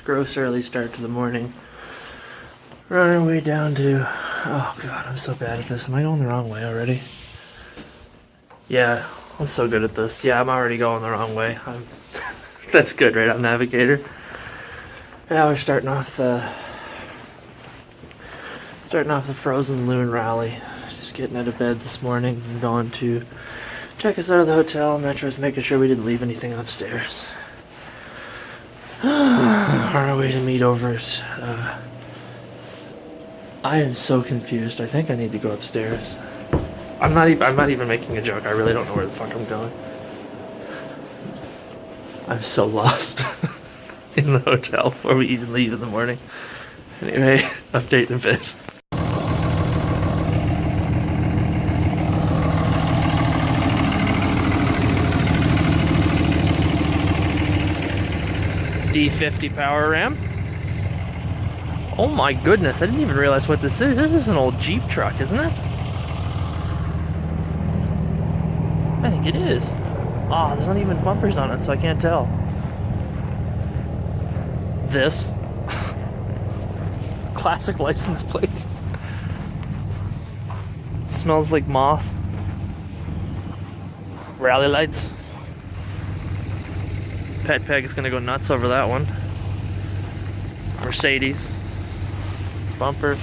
Gross early start to the morning. We're on our way down to... Oh god, I'm so bad at this. Am I going the wrong way already? Yeah, I'm so good at this. Yeah, I'm already going the wrong way. That's good, right on Navigator. Now we're starting off the Frozen Loon Rally. Just getting out of bed this morning and going to check us out of the hotel. Metro's making sure we didn't leave anything upstairs. On our way to meet over at... I am so confused. I think I need to go upstairs. I'm not even making a joke. I really don't know where the fuck I'm going. I'm so lost in the hotel before we even leave in the morning. Anyway, update in a bit. D50 power ram. Oh my goodness, I didn't even realize what this is. This is an old Jeep truck, isn't it? I think it is. Oh, there's not even bumpers on it, so I can't tell. This. Classic license plate. Smells like moss. Rally lights. Pet Peg is gonna go nuts over that one. Mercedes. Bumper.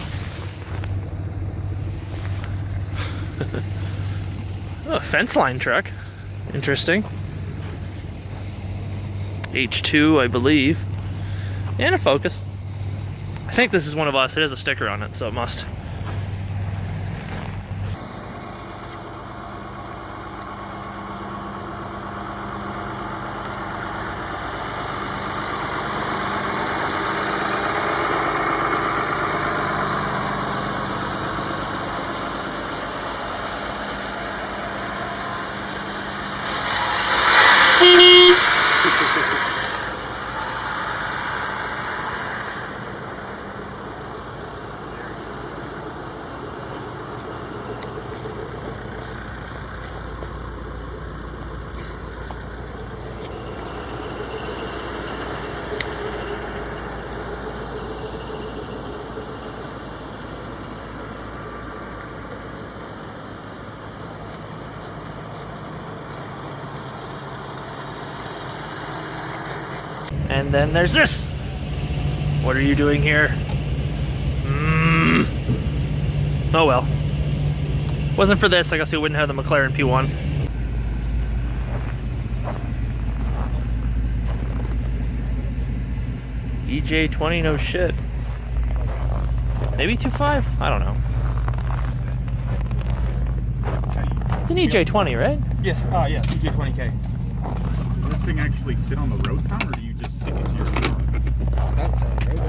Oh, fence line truck. Interesting. H2, I believe. And a Focus. I think this is one of us. It has a sticker on it, so it must. And then there's this. What are you doing here? Oh well. Wasn't for this, I guess we wouldn't have the McLaren P1. EJ20, no shit. Maybe 2.5? I don't know. It's an EJ20, right? Yes, yeah, EJ20K. Does this thing actually sit on the road, Tom, or do you just stick it to your car? That's on the road.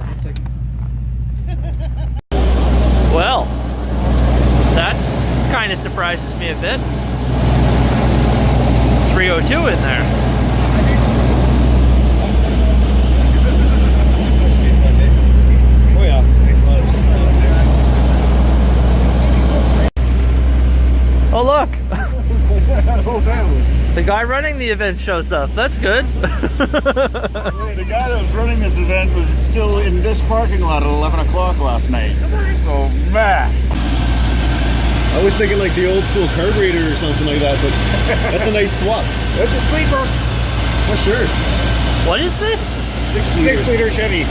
Well, that kind of surprises me a bit. 302 in there. Oh yeah, nice loves. Oh look! Oh, family. The guy running the event shows up. That's good. The guy that was running this event was still in this parking lot at 11 o'clock last night. So, man. I was thinking like the old school carburetor or something like that, but that's a nice swap. That's a sleeper. For sure. What is this? 6 liter Chevy.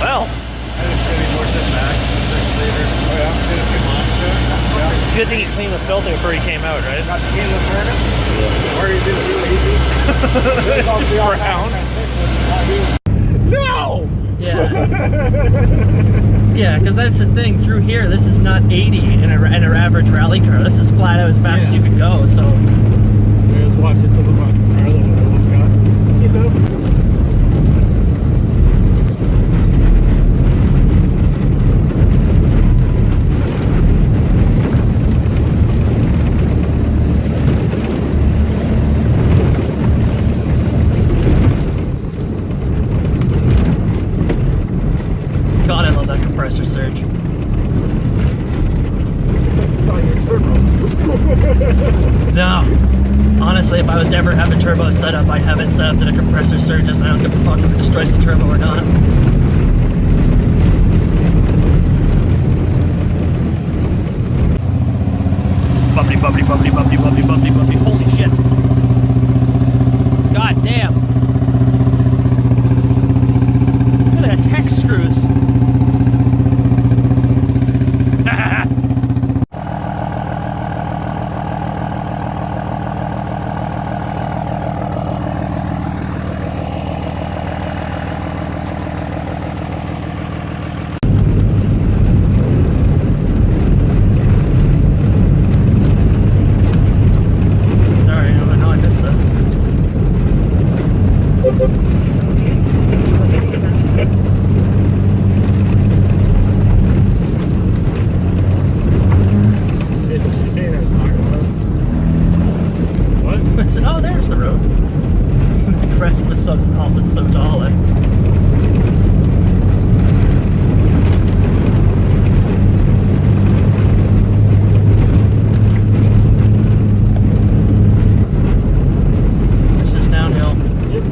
Well. I had a Chevy Dorset Max, 6 liter. Oh yeah, did a few months there. It's a good thing you cleaned the filter before he came out, right? Got the key to the furnace. Yeah. Or you didn't do easy. Brown. No! Yeah. Yeah, because that's the thing. Through here, this is not 80 in an average rally car. This is flat out as fast as you can go, so... I was watching some of my Carlo when I looked out. You know? God, I love that compressor surge. This is not your turbo. No. Honestly, if I was to ever have a turbo set up, I'd have it set up that a compressor surges. I don't give a fuck if it destroys the turbo or not. Bumpy, bumpy, bumpy, bumpy, bumpy, bumpy, bumpy. Holy shit. God damn. Look at that tech screws. Oh, there's the road. The crest was so tall. It's just downhill. Yep.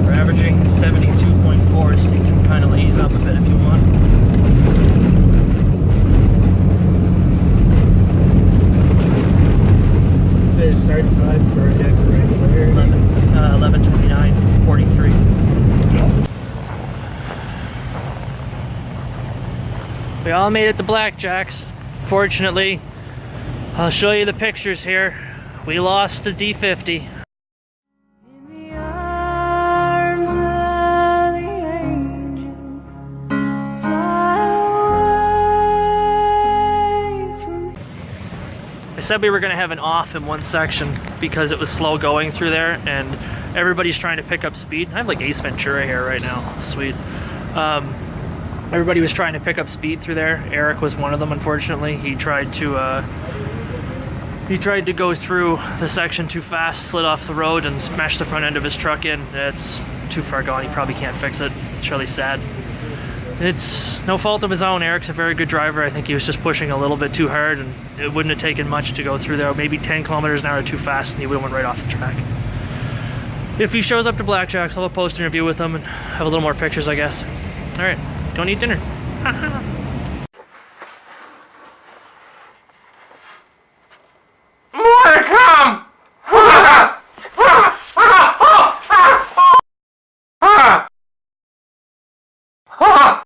We're averaging 72.4, so you can kind of ease up a bit if you want. Start time for the next break here. 11:29:43. We all made it to Blackjacks. Fortunately, I'll show you the pictures here. We lost the D50. I said we were going to have an off in one section because it was slow going through there and everybody's trying to pick up speed. I have like Ace Ventura here right now. Sweet. Everybody was trying to pick up speed through there. Eric was one of them, unfortunately. He tried to go through the section too fast, slid off the road and smashed the front end of his truck in. It's too far gone. He probably can't fix it. It's really sad. It's no fault of his own. Eric's a very good driver. I think he was just pushing a little bit too hard and it wouldn't have taken much to go through there. Maybe 10 kilometers an hour too fast and he would have went right off the track. If he shows up to Blackjacks, I'll have a post interview with him and have a little more pictures, I guess. All right, don't eat dinner.